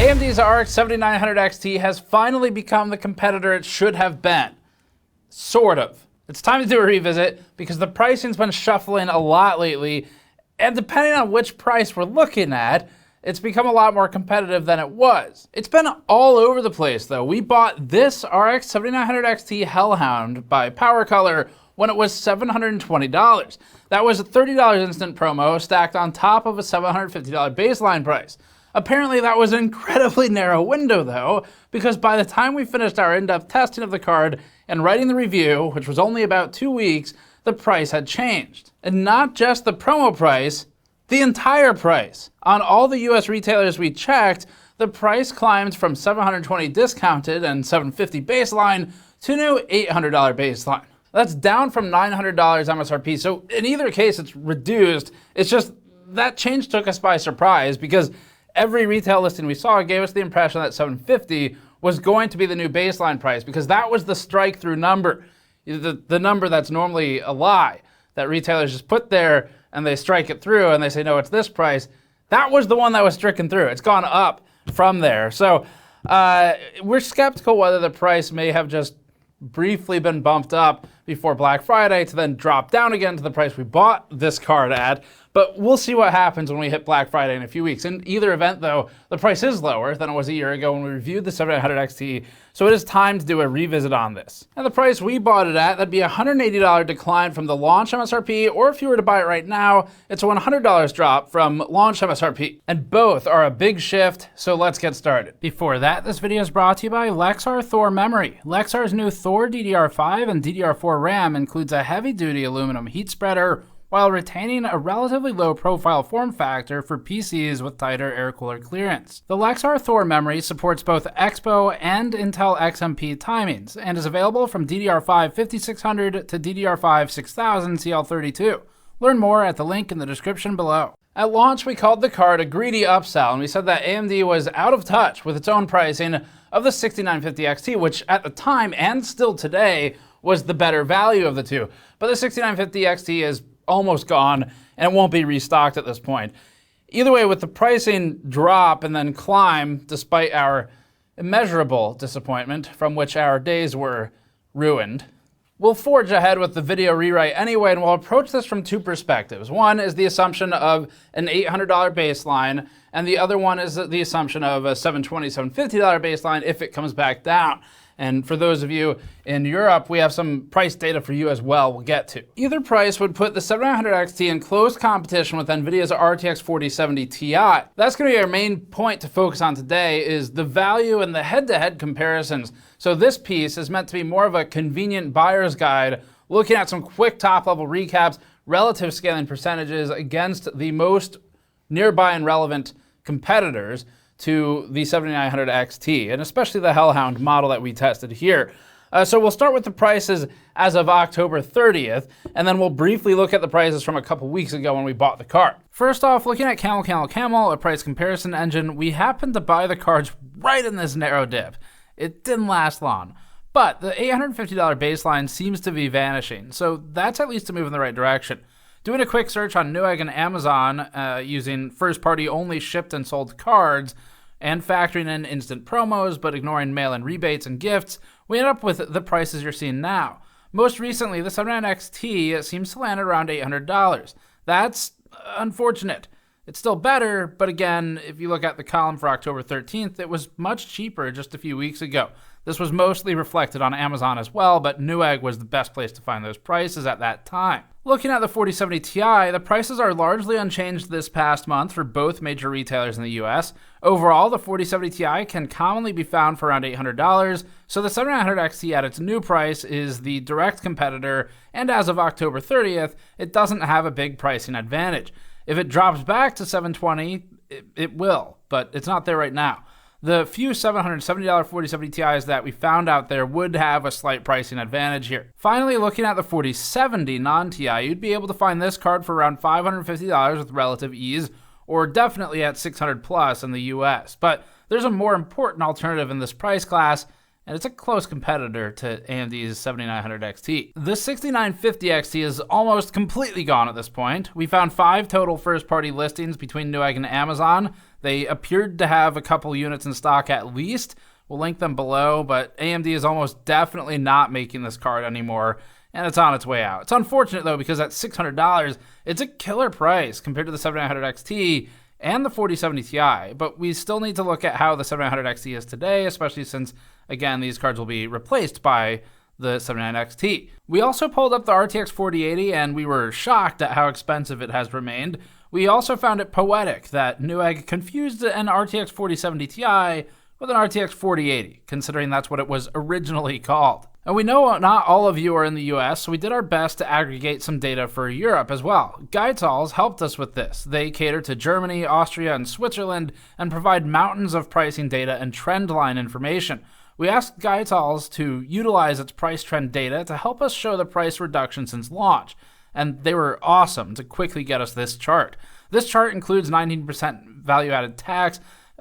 AMD's RX 7900 XT has finally become the competitor it should have been. Sort of. It's time to do a revisit because the pricing's been shuffling a lot lately, and depending on which price we're looking at, it's become a lot more competitive than it was. It's been all over the place though. We bought this RX 7900 XT Hellhound by PowerColor when it was $720. That was a $30 instant promo stacked on top of a $750 baseline price. Apparently that was an incredibly narrow window though, because by the time we finished our in-depth testing of the card and writing the review, which was only about 2 weeks, the price had changed. And not just the promo price, the entire price. On all the US retailers we checked, the price climbed from $720 discounted and $750 baseline to a new $800 baseline. That's down from $900 MSRP, so in either case it's reduced. It's just that change took us by surprise because every retail listing we saw gave us the impression that $750 was going to be the new baseline price because that was the strike-through number, the number that's normally a lie, that retailers just put there and they strike it through and they say, no, it's this price. That was the one that was stricken through. It's gone up from there. So we're skeptical whether the price may have just briefly been bumped up before Black Friday to then drop down again to the price we bought this card at. But we'll see what happens when we hit Black Friday in a few weeks. In either event, though, the price is lower than it was a year ago when we reviewed the 7900 XT, so it is time to do a revisit on this. And the price we bought it at, that'd be a $180 decline from the launch MSRP, or if you were to buy it right now, it's a $100 drop from launch MSRP. And both are a big shift, so let's get started. Before that, this video is brought to you by Lexar Thor Memory. Lexar's new Thor DDR5 and DDR4 RAM includes a heavy-duty aluminum heat spreader, while retaining a relatively low profile form factor for PCs with tighter air cooler clearance. The Lexar Thor memory supports both Expo and Intel XMP timings, and is available from DDR5 5600 to DDR5 6000 CL32. Learn more at the link in the description below. At launch, we called the card a greedy upsell, and we said that AMD was out of touch with its own pricing of the 6950 XT, which at the time, and still today, was the better value of the two. But the 6950 XT is almost gone, and it won't be restocked at this point. Either way, with the pricing drop and then climb, despite our immeasurable disappointment from which our days were ruined, we'll forge ahead with the video rewrite anyway, and we'll approach this from two perspectives. One is the assumption of an $800 baseline, and the other one is the assumption of a $720, $750 baseline if it comes back down. And for those of you in Europe, we have some price data for you as well we'll get to. Either price would put the 7900 XT in close competition with NVIDIA's RTX 4070 Ti. That's going to be our main point to focus on today, is the value and the head-to-head comparisons. So this piece is meant to be more of a convenient buyer's guide, looking at some quick top-level recaps, relative scaling percentages against the most nearby and relevant competitors to the 7900 XT, and especially the Hellhound model that we tested here. So we'll start with the prices as of October 30th, and then we'll briefly look at the prices from a couple weeks ago when we bought the card. First off, looking at Camel, a price comparison engine, we happened to buy the cards right in this narrow dip. It didn't last long, but the $850 baseline seems to be vanishing, so that's at least a move in the right direction. Doing a quick search on Newegg and Amazon using first-party only shipped and sold cards, and factoring in instant promos but ignoring mail-in rebates and gifts, we end up with the prices you're seeing now. Most recently, the 7900 XT seems to land at around $800. That's unfortunate. It's still better, but again, if you look at the column for October 13th, it was much cheaper just a few weeks ago. This was mostly reflected on Amazon as well, but Newegg was the best place to find those prices at that time. Looking at the 4070 Ti, the prices are largely unchanged this past month for both major retailers in the US. Overall, the 4070 Ti can commonly be found for around $800, so the 7900 XT at its new price is the direct competitor, and as of October 30th, it doesn't have a big pricing advantage. If it drops back to $720, it will, but it's not there right now. The few $770 4070 Ti's that we found out there would have a slight pricing advantage here. Finally, looking at the 4070 non-Ti, you'd be able to find this card for around $550 with relative ease, or definitely at $600 plus in the US. But there's a more important alternative in this price class, and it's a close competitor to AMD's 7900 XT. The 6950 XT is almost completely gone at this point. We found 5 total first-party listings between Newegg and Amazon. They appeared to have a couple units in stock at least. We'll link them below, but AMD is almost definitely not making this card anymore, and it's on its way out. It's unfortunate, though, because at $600, it's a killer price compared to the 7900 XT and the 4070 Ti, but we still need to look at how the 7900 XT is today, especially since, again, these cards will be replaced by the 79 XT. We also pulled up the RTX 4080, and we were shocked at how expensive it has remained. We also found it poetic that Newegg confused an RTX 4070 Ti with an RTX 4080, considering that's what it was originally called. And we know not all of you are in the US, so we did our best to aggregate some data for Europe as well. Guidetals helped us with this. They cater to Germany, Austria, and Switzerland and provide mountains of pricing data and trend line information. We asked Guidetals to utilize its price trend data to help us show the price reduction since launch, and they were awesome to quickly get us this chart. This chart includes 19% value-added tax,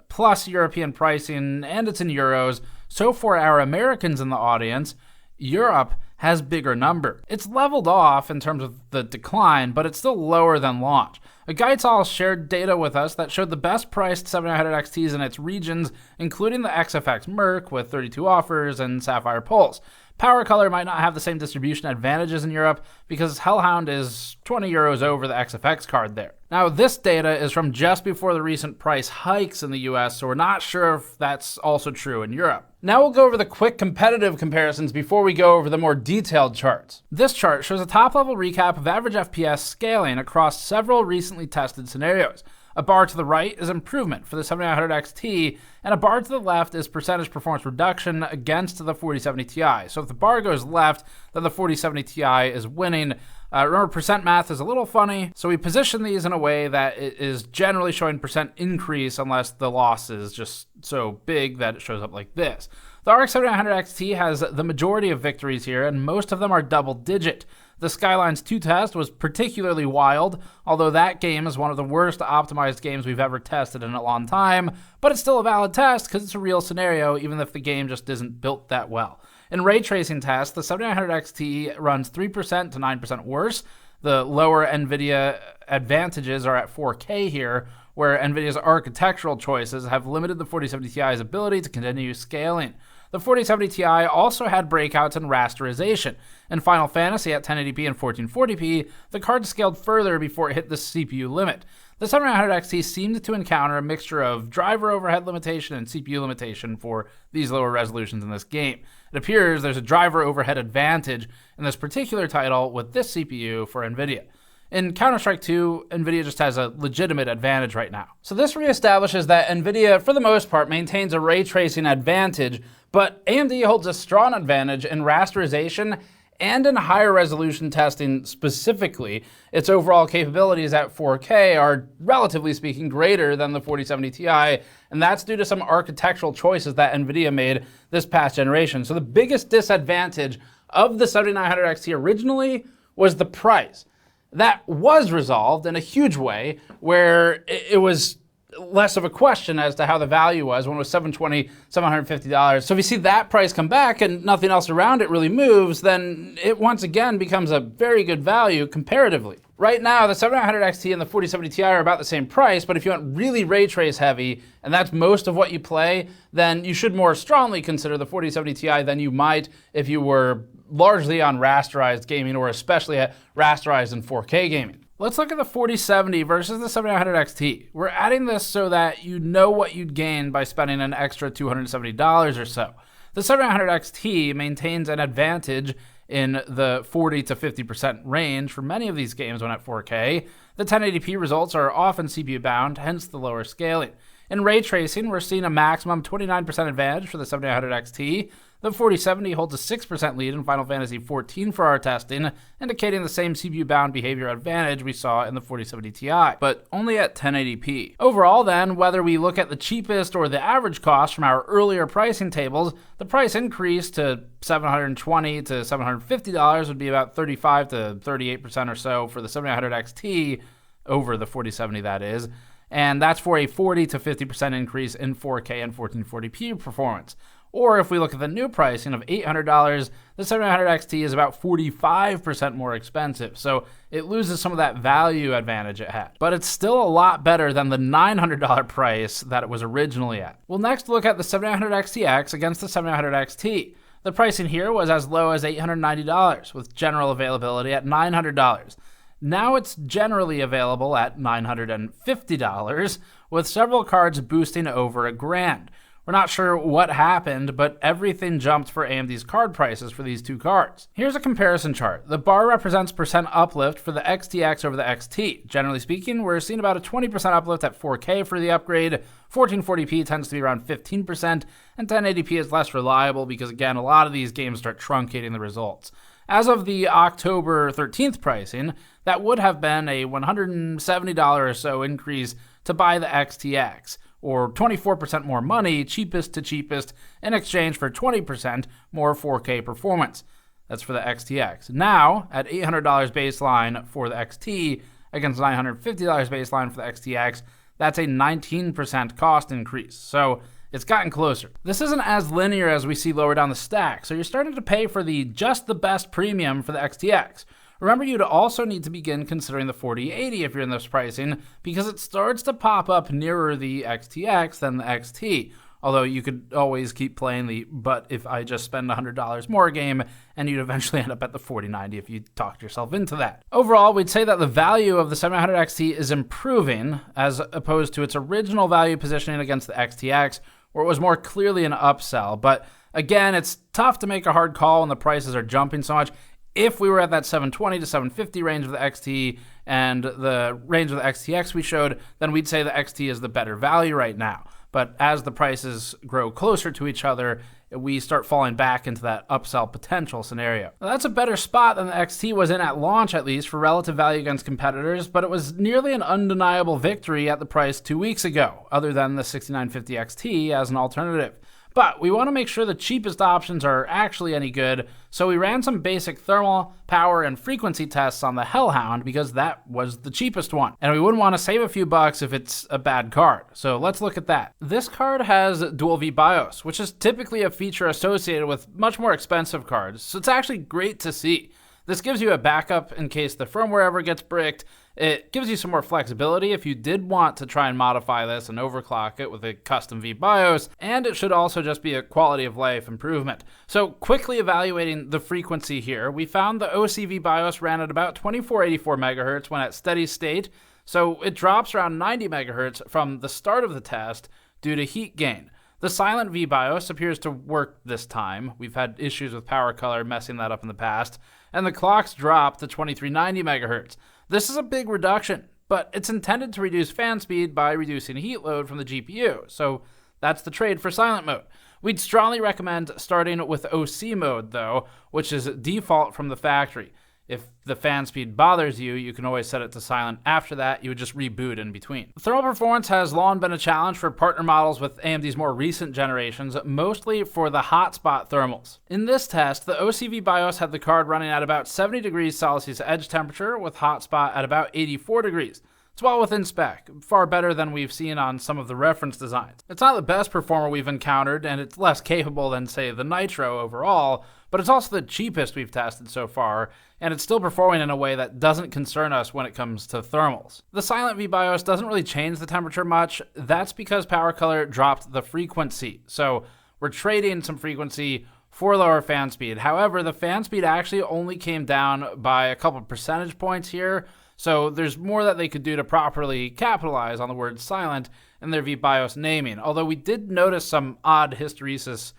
plus European pricing, and it's in euros. So for our Americans in the audience, Europe has bigger number. It's leveled off in terms of the decline, but it's still lower than launch. Guidetals shared data with us that showed the best priced 7900 XTs in its regions, including the XFX Merc with 32 offers and Sapphire Pulse. PowerColor might not have the same distribution advantages in Europe because Hellhound is 20 euros over the XFX card there. Now, this data is from just before the recent price hikes in the US, so we're not sure if that's also true in Europe. Now we'll go over the quick competitive comparisons before we go over the more detailed charts. This chart shows a top-level recap of average FPS scaling across several recently tested scenarios. A bar to the right is improvement for the 7900 XT, and a bar to the left is percentage performance reduction against the 4070 Ti. So if the bar goes left, then the 4070 Ti is winning. Remember, percent math is a little funny, so we position these in a way that it is generally showing percent increase unless the loss is just so big that it shows up like this. The RX 7900 XT has the majority of victories here, and most of them are double-digit. The Skylines 2 test was particularly wild, although that game is one of the worst optimized games we've ever tested in a long time, but it's still a valid test because it's a real scenario, even if the game just isn't built that well. In ray tracing tests, the 7900 XT runs 3% to 9% worse. The lower NVIDIA advantages are at 4K here, where NVIDIA's architectural choices have limited the 4070 Ti's ability to continue scaling. The 4070 Ti also had breakouts in rasterization. In Final Fantasy at 1080p and 1440p, the card scaled further before it hit the CPU limit. The 7900 XT seemed to encounter a mixture of driver overhead limitation and CPU limitation for these lower resolutions in this game. It appears there's a driver overhead advantage in this particular title with this CPU for NVIDIA. In Counter-Strike 2, NVIDIA just has a legitimate advantage right now. So this reestablishes that NVIDIA, for the most part, maintains a ray tracing advantage, but AMD holds a strong advantage in rasterization and in higher resolution testing specifically. Its overall capabilities at 4K are, relatively speaking, greater than the 4070 Ti, and that's due to some architectural choices that NVIDIA made this past generation. So the biggest disadvantage of the 7900 XT originally was the price. That was resolved in a huge way, where it was less of a question as to how the value was when it was $720, $750. So if you see that price come back and nothing else around it really moves, then it once again becomes a very good value comparatively. Right now, the 7900 XT and the 4070 Ti are about the same price, but if you want really ray trace heavy, and that's most of what you play, then you should more strongly consider the 4070 Ti than you might if you were largely on rasterized gaming, or especially at rasterized and 4K gaming. Let's look at the 4070 versus the 7900 XT. We're adding this so that you know what you'd gain by spending an extra $270 or so. The 7900 XT maintains an advantage in the 40 to 50% range for many of these games when at 4K. The 1080p results are often CPU bound, hence the lower scaling. In ray tracing, we're seeing a maximum 29% advantage for the 7900 XT. The 4070 holds a 6% lead in Final Fantasy XIV for our testing, indicating the same CPU-bound behavior advantage we saw in the 4070 Ti, but only at 1080p. Overall then, whether we look at the cheapest or the average cost from our earlier pricing tables, the price increase to $720 to $750 would be about 35 to 38% or so for the 7900 XT, over the 4070 that is, and that's for a 40 to 50% increase in 4K and 1440p performance. Or if we look at the new pricing of $800, the 7900 XT is about 45% more expensive, so it loses some of that value advantage it had. But it's still a lot better than the $900 price that it was originally at. We'll next look at the 7900 XTX against the 7900 XT. The pricing here was as low as $890, with general availability at $900. Now it's generally available at $950, with several cards boosting over $1,000. We're not sure what happened, but everything jumped for AMD's card prices for these two cards. Here's a comparison chart. The bar represents percent uplift for the XTX over the XT. Generally speaking, we're seeing about a 20% uplift at 4K for the upgrade. 1440p tends to be around 15%, and 1080p is less reliable because, again, a lot of these games start truncating the results. As of the October 13th pricing, that would have been a $170 or so increase to buy the XTX, or 24% more money, cheapest to cheapest, in exchange for 20% more 4K performance. That's for the XTX. Now, at $800 baseline for the XT against $950 baseline for the XTX, that's a 19% cost increase. So it's gotten closer. This isn't as linear as we see lower down the stack, so you're starting to pay for just the best premium for the XTX. Remember, you'd also need to begin considering the 4080 if you're in this pricing, because it starts to pop up nearer the XTX than the XT. Although you could always keep playing the "but if I just spend $100 more" game, and you'd eventually end up at the 4090 if you talked yourself into that. Overall, we'd say that the value of the 7900 XT is improving, as opposed to its original value positioning against the XTX, where it was more clearly an upsell. But again, it's tough to make a hard call when the prices are jumping so much. If we were at that 720 to 750 range of the XT and the range of the XTX we showed, then we'd say the XT is the better value right now. But as the prices grow closer to each other, we start falling back into that upsell potential scenario. Now, that's a better spot than the XT was in at launch, at least, for relative value against competitors, but it was nearly an undeniable victory at the price 2 weeks ago, other than the 6950 XT as an alternative. But we want to make sure the cheapest options are actually any good, so we ran some basic thermal, power, and frequency tests on the Hellhound because that was the cheapest one. And we wouldn't want to save a few bucks if it's a bad card. So let's look at that. This card has dual V BIOS, which is typically a feature associated with much more expensive cards, so it's actually great to see. This gives you a backup in case the firmware ever gets bricked. It gives you some more flexibility if you did want to try and modify this and overclock it with a custom V BIOS, and it should also just be a quality of life improvement. So quickly evaluating the frequency here, we found the OCV BIOS ran at about 2484 megahertz when at steady state, so it drops around 90 megahertz from the start of the test due to heat gain. The silent V BIOS appears to work this time. We've had issues with PowerColor messing that up in the past, and the clocks drop to 2390 megahertz. This is a big reduction, but it's intended to reduce fan speed by reducing heat load from the GPU, so that's the trade for silent mode. We'd strongly recommend starting with OC mode, though, which is default from the factory. If the fan speed bothers you, you can always set it to silent. After that, you would just reboot in between. Thermal performance has long been a challenge for partner models with AMD's more recent generations, mostly for the hotspot thermals. In this test, the OCV BIOS had the card running at about 70 degrees Celsius edge temperature, with hotspot at about 84 degrees. It's well within spec, far better than we've seen on some of the reference designs. It's not the best performer we've encountered, and it's less capable than, say, the Nitro overall, but it's also the cheapest we've tested so far, and it's still performing in a way that doesn't concern us when it comes to thermals. The silent V BIOS doesn't really change the temperature much. That's because PowerColor dropped the frequency, so we're trading some frequency for lower fan speed. However, the fan speed actually only came down by a couple percentage points here, so there's more that they could do to properly capitalize on the word silent in their V BIOS naming, although we did notice some odd hysteresis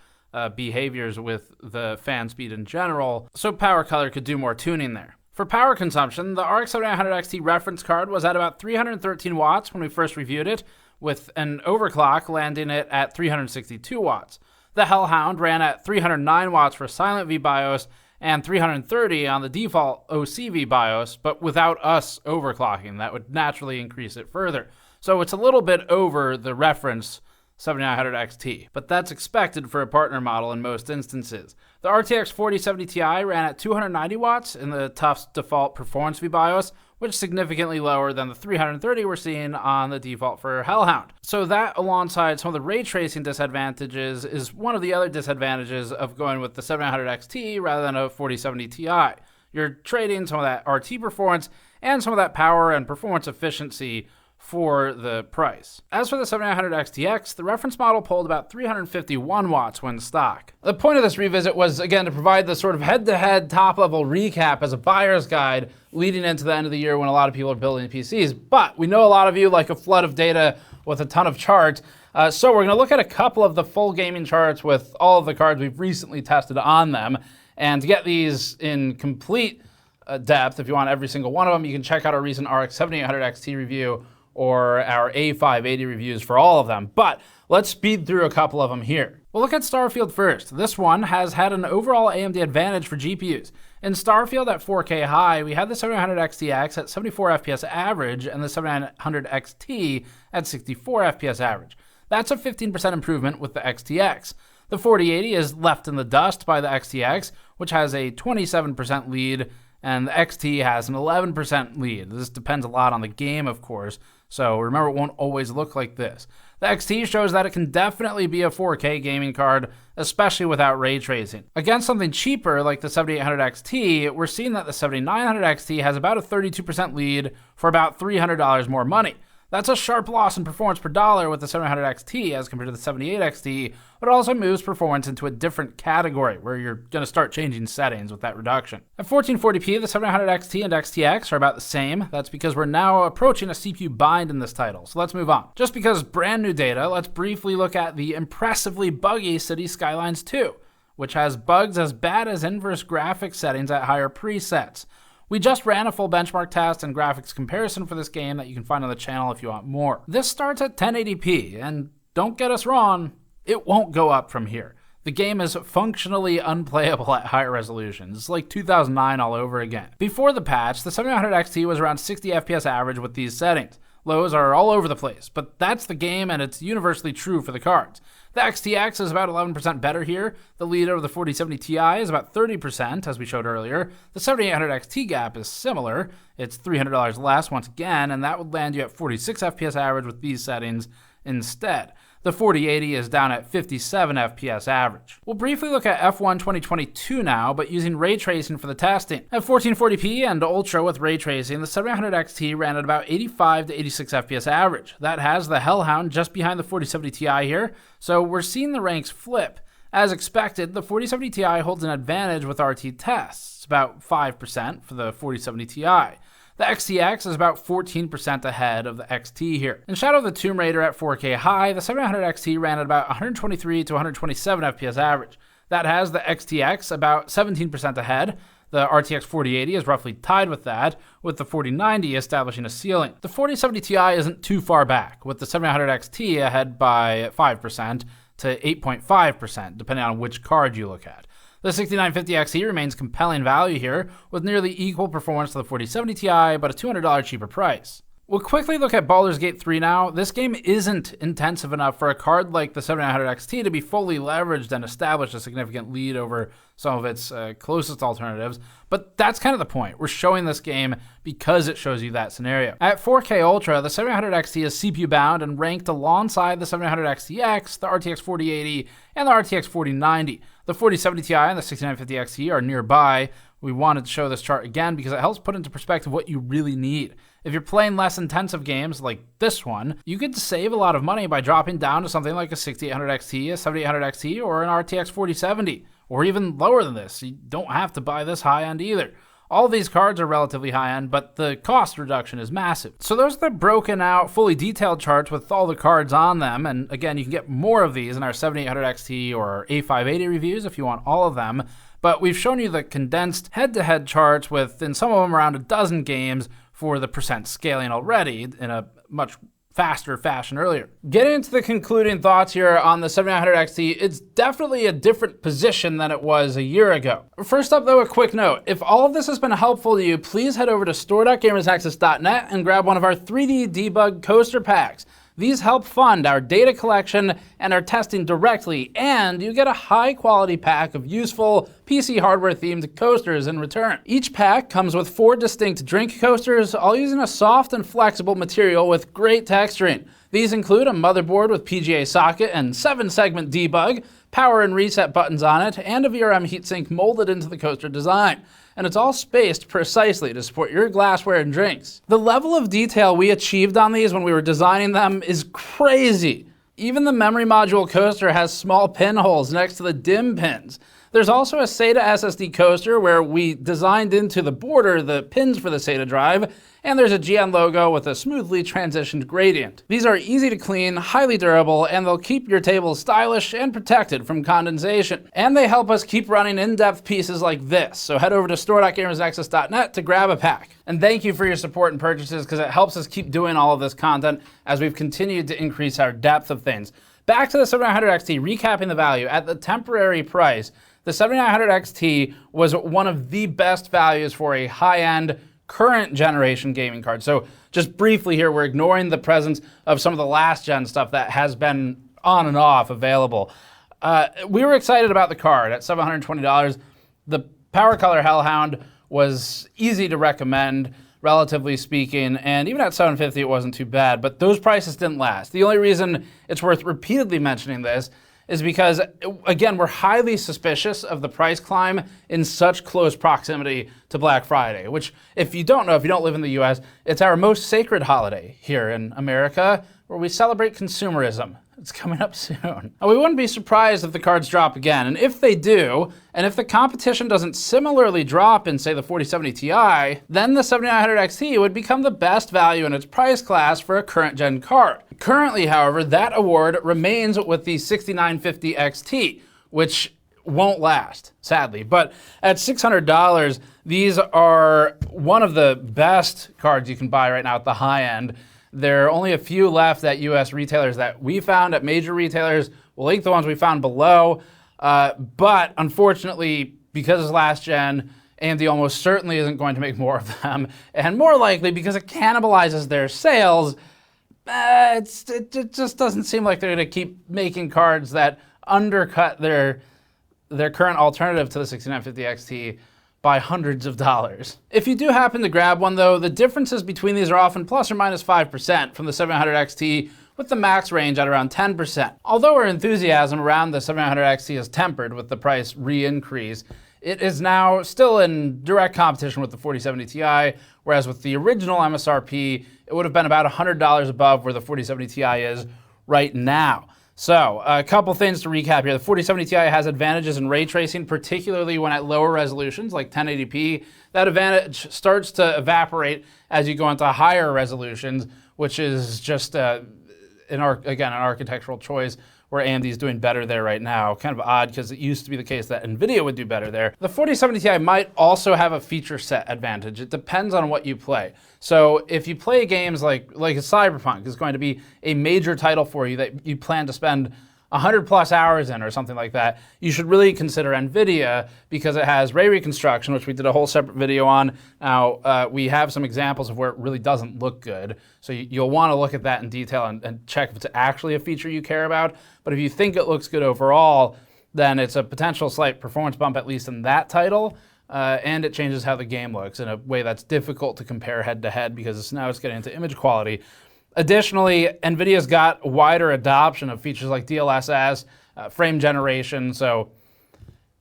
behaviors with the fan speed in general, so PowerColor could do more tuning there. For power consumption, the RX 7900 XT reference card was at about 313 watts when we first reviewed it, with an overclock landing it at 362 watts. The Hellhound ran at 309 watts for silent V BIOS and 330 on the default OCV BIOS, but without us overclocking. That would naturally increase it further. So it's a little bit over the reference 7900 XT, but that's expected for a partner model in most instances. The RTX 4070 Ti ran at 290 watts in the Tufts default performance V BIOS, which is significantly lower than the 330 we're seeing on the default for Hellhound. So that, alongside some of the ray tracing disadvantages, is one of the other disadvantages of going with the 7900 XT rather than a 4070 Ti. You're trading some of that RT performance and some of that power and performance efficiency for the price. As for the 7900 XTX, the reference model pulled about 351 watts when stock. The point of this revisit was, again, to provide the sort of head-to-head top-level recap as a buyer's guide leading into the end of the year when a lot of people are building PCs. But we know a lot of you like a flood of data with a ton of charts, so we're going to look at a couple of the full gaming charts with all of the cards we've recently tested on them. And to get these in complete depth, if you want every single one of them, you can check out our recent RX 7800 XT review or our A580 reviews for all of them. But let's speed through a couple of them here. We'll look at Starfield first. This one has had an overall AMD advantage for GPUs. In Starfield at 4K high, we had the 7900 XTX at 74 FPS average and the 7900 XT at 64 FPS average. That's a 15% improvement with the XTX. The 4080 is left in the dust by the XTX, which has a 27% lead, and the XT has an 11% lead. This depends a lot on the game, of course, so remember, it won't always look like this. The XT shows that it can definitely be a 4K gaming card, especially without ray tracing. Against something cheaper like the 7800 XT, we're seeing that the 7900 XT has about a 32% lead for about $300 more money. That's a sharp loss in performance per dollar with the 700 XT as compared to the 78 XT, but it also moves performance into a different category where you're going to start changing settings with that reduction. At 1440p, the 700 XT and XTX are about the same. That's because we're now approaching a CPU bind in this title, so let's move on. Just because brand new data, let's briefly look at the impressively buggy Cities Skylines 2, which has bugs as bad as inverse graphics settings at higher presets. We just ran a full benchmark test and graphics comparison for this game that you can find on the channel if you want more. This starts at 1080p, and don't get us wrong, it won't go up from here. The game is functionally unplayable at higher resolutions. It's like 2009 all over again. Before the patch, the 7900 XT was around 60 FPS average with these settings. Lows are all over the place, but that's the game and it's universally true for the cards. The XTX is about 11% better here. The lead over the 4070 Ti is about 30%, as we showed earlier. The 7800 XT gap is similar. It's $300 less once again, and that would land you at 46 FPS average with these settings instead. The 4080 is down at 57 FPS average. We'll briefly look at F1 2022 now, but using ray tracing for the testing. At 1440p and Ultra with ray tracing, the 700 XT ran at about 85 to 86 FPS average. That has the Hellhound just behind the 4070 Ti here, so we're seeing the ranks flip. As expected, the 4070 Ti holds an advantage with RT tests. It's about 5% for the 4070 Ti. The XTX is about 14% ahead of the XT here. In Shadow of the Tomb Raider at 4K high, the 700 XT ran at about 123 to 127 FPS average. That has the XTX about 17% ahead. The RTX 4080 is roughly tied with that, with the 4090 establishing a ceiling. The 4070 Ti isn't too far back, with the 700 XT ahead by 5% to 8.5%, depending on which card you look at. The 6950 XE remains compelling value here, with nearly equal performance to the 4070 Ti, but a $200 cheaper price. We'll quickly look at Baldur's Gate 3 now. This game isn't intensive enough for a card like the 7900 XT to be fully leveraged and establish a significant lead over some of its closest alternatives, but that's kind of the point. We're showing this game because it shows you that scenario. At 4K Ultra, the 700 XT is CPU bound and ranked alongside the 700 XTX, the RTX 4080, and the RTX 4090. The 4070 Ti and the 6950 XT are nearby. We wanted to show this chart again because it helps put into perspective what you really need. If you're playing less intensive games like this one, you could save a lot of money by dropping down to something like a 6800 XT, a 7800 XT, or an RTX 4070, or even lower than this. You don't have to buy this high-end either. All of these cards are relatively high-end, but the cost reduction is massive. So those are the broken out, fully detailed charts with all the cards on them, and again, you can get more of these in our 7800 XT or our A580 reviews if you want all of them. But we've shown you the condensed head-to-head charts with, in some of them, around a dozen games for the percent scaling already in a much faster fashion earlier. Getting into the concluding thoughts here on the 7900 XT, it's definitely a different position than it was a year ago. First up though, a quick note. If all of this has been helpful to you, please head over to store.gamersnexus.net and grab one of our 3D debug coaster packs. These help fund our data collection and our testing directly, and you get a high-quality pack of useful PC hardware-themed coasters in return. Each pack comes with 4 distinct drink coasters, all using a soft and flexible material with great texturing. These include a motherboard with PGA socket and 7-segment debug, power and reset buttons on it, and a VRM heatsink molded into the coaster design. And it's all spaced precisely to support your glassware and drinks. The level of detail we achieved on these when we were designing them is crazy. Even the memory module coaster has small pinholes next to the DIMM pins. There's also a SATA SSD coaster where we designed into the border the pins for the SATA drive, and there's a GN logo with a smoothly transitioned gradient. These are easy to clean, highly durable, and they'll keep your table stylish and protected from condensation. And they help us keep running in-depth pieces like this, so head over to store.gamersnexus.net to grab a pack. And thank you for your support and purchases, because it helps us keep doing all of this content as we've continued to increase our depth of things. Back to the 7900 XT, recapping the value. At the temporary price, the 7900 XT was one of the best values for a high-end, current generation gaming card. So just briefly here, we're ignoring the presence of some of the last gen stuff that has been on and off available. We were excited about the card at $720. The PowerColor Hellhound was easy to recommend, relatively speaking, and even at $750 it wasn't too bad, but those prices didn't last. The only reason it's worth repeatedly mentioning this is because, again, we're highly suspicious of the price climb in such close proximity to Black Friday, which, if you don't know, if you don't live in the US, it's our most sacred holiday here in America, where we celebrate consumerism. It's coming up soon. Now, we wouldn't be surprised if the cards drop again, and if they do, and if the competition doesn't similarly drop in, say, the 4070 Ti, then the 7900 XT would become the best value in its price class for a current-gen card. Currently, however, that award remains with the 6950 XT, which won't last, sadly. But at $600, these are one of the best cards you can buy right now at the high end. There are only a few left at US retailers that we found, at major retailers. We'll link the ones we found below. But unfortunately, because it's last gen, AMD almost certainly isn't going to make more of them. And more likely, because it cannibalizes their sales, it just doesn't seem like they're going to keep making cards that undercut their current alternative to the 6950 XT by hundreds of dollars. If you do happen to grab one though, the differences between these are often plus or minus 5% from the 700 XT, with the max range at around 10%. Although our enthusiasm around the 700 XT is tempered with the price re-increase, it is now still in direct competition with the 4070 Ti, whereas with the original MSRP, it would have been about $100 above where the 4070 Ti is right now. So, a couple things to recap here. The 4070 Ti has advantages in ray tracing, particularly when at lower resolutions like 1080p. That advantage starts to evaporate as you go into higher resolutions, which is just, an architectural choice where AMD is doing better there right now. Kind of odd, because it used to be the case that NVIDIA would do better there. The 4070 Ti might also have a feature set advantage. It depends on what you play. So if you play games like a Cyberpunk is going to be a major title for you that you plan to spend 100 plus hours in or something like that, you should really consider NVIDIA, because it has ray reconstruction, which we did a whole separate video on. Now, we have some examples of where it really doesn't look good. So you'll want to look at that in detail and check if it's actually a feature you care about. But if you think it looks good overall, then it's a potential slight performance bump, at least in that title. And it changes how the game looks in a way that's difficult to compare head to head, because now it's getting into image quality. Additionally, NVIDIA's got wider adoption of features like DLSS, frame generation, so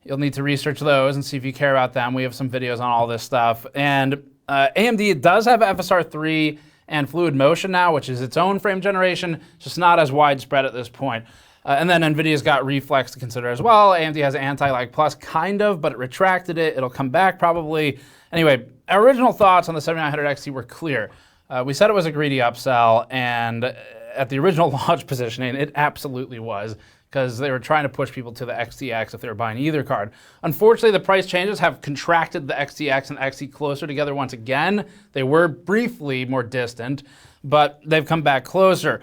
you'll need to research those and see if you care about them. We have some videos on all this stuff. And AMD does have FSR 3 and fluid motion now, which is its own frame generation, just not as widespread at this point. And then NVIDIA's got reflex to consider as well. AMD has Anti-Lag Plus, kind of, but it retracted it. It'll come back probably. Anyway, our original thoughts on the 7900 XT were clear. We said it was a greedy upsell, and at the original launch positioning, it absolutely was, because they were trying to push people to the XTX if they were buying either card. Unfortunately, the price changes have contracted the XTX and XT closer together once again. They were briefly more distant, but they've come back closer.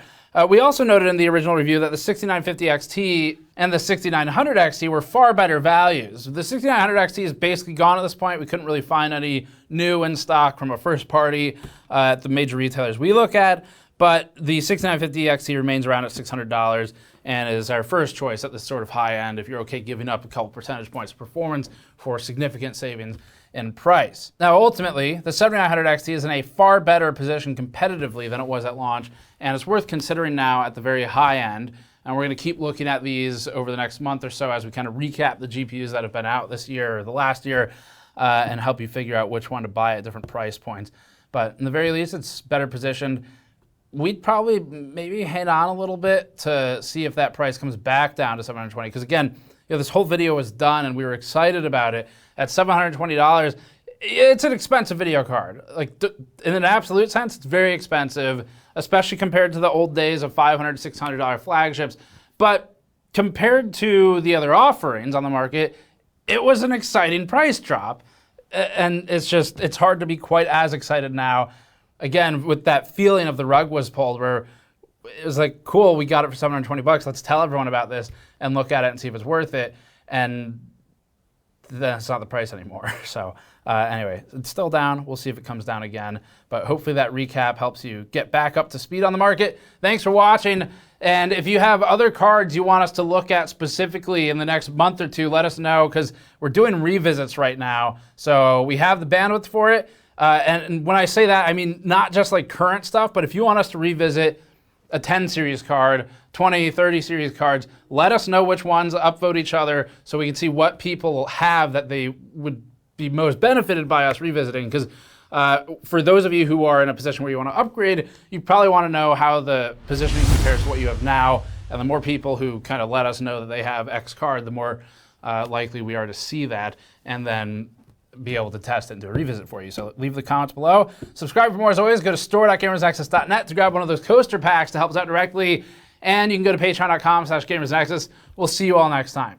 We also noted in the original review that the 6950 XT and the 6900 XT were far better values. The 6900 XT is basically gone at this point. We couldn't really find any new in stock from a first party at the major retailers we look at. But the 6950 XT remains around at $600 and is our first choice at this sort of high end if you're okay giving up a couple percentage points of performance for significant savings in price. Now, ultimately, the 7900 XT is in a far better position competitively than it was at launch, and it's worth considering now at the very high end. And we're going to keep looking at these over the next month or so as we kind of recap the GPUs that have been out this year or the last year and help you figure out which one to buy at different price points. But in the very least, it's better positioned. We'd probably maybe hang on a little bit to see if that price comes back down to $720. Because again, this whole video was done and we were excited about it. At $720, it's an expensive video card. Like in an absolute sense, it's very expensive, especially compared to the old days of $500, $600 flagships. But compared to the other offerings on the market, it was an exciting price drop. And it's hard to be quite as excited now. Again, with that feeling of the rug was pulled where it was like, cool, we got it for $720. Let's tell everyone about this and look at it and see if it's worth it. And then it's not the price anymore. So anyway, it's still down. We'll see if it comes down again. But hopefully that recap helps you get back up to speed on the market. Thanks for watching. And if you have other cards you want us to look at specifically in the next month or two, let us know, because we're doing revisits right now. So we have the bandwidth for it. And when I say that, I mean not just like current stuff, but if you want us to revisit a 10 series card, 20, 30 series cards, let us know which ones, upvote each other so we can see what people have that they would be most benefited by us revisiting. Because for those of you who are in a position where you want to upgrade, you probably want to know how the positioning compares to what you have now. And the more people who kind of let us know that they have X card, the more likely we are to see that and then be able to test it and do a revisit for you. So leave the comments below. Subscribe for more as always. Go to store.gamersnexus.net to grab one of those coaster packs to help us out directly. And you can go to patreon.com/gamersnexus. We'll see you all next time.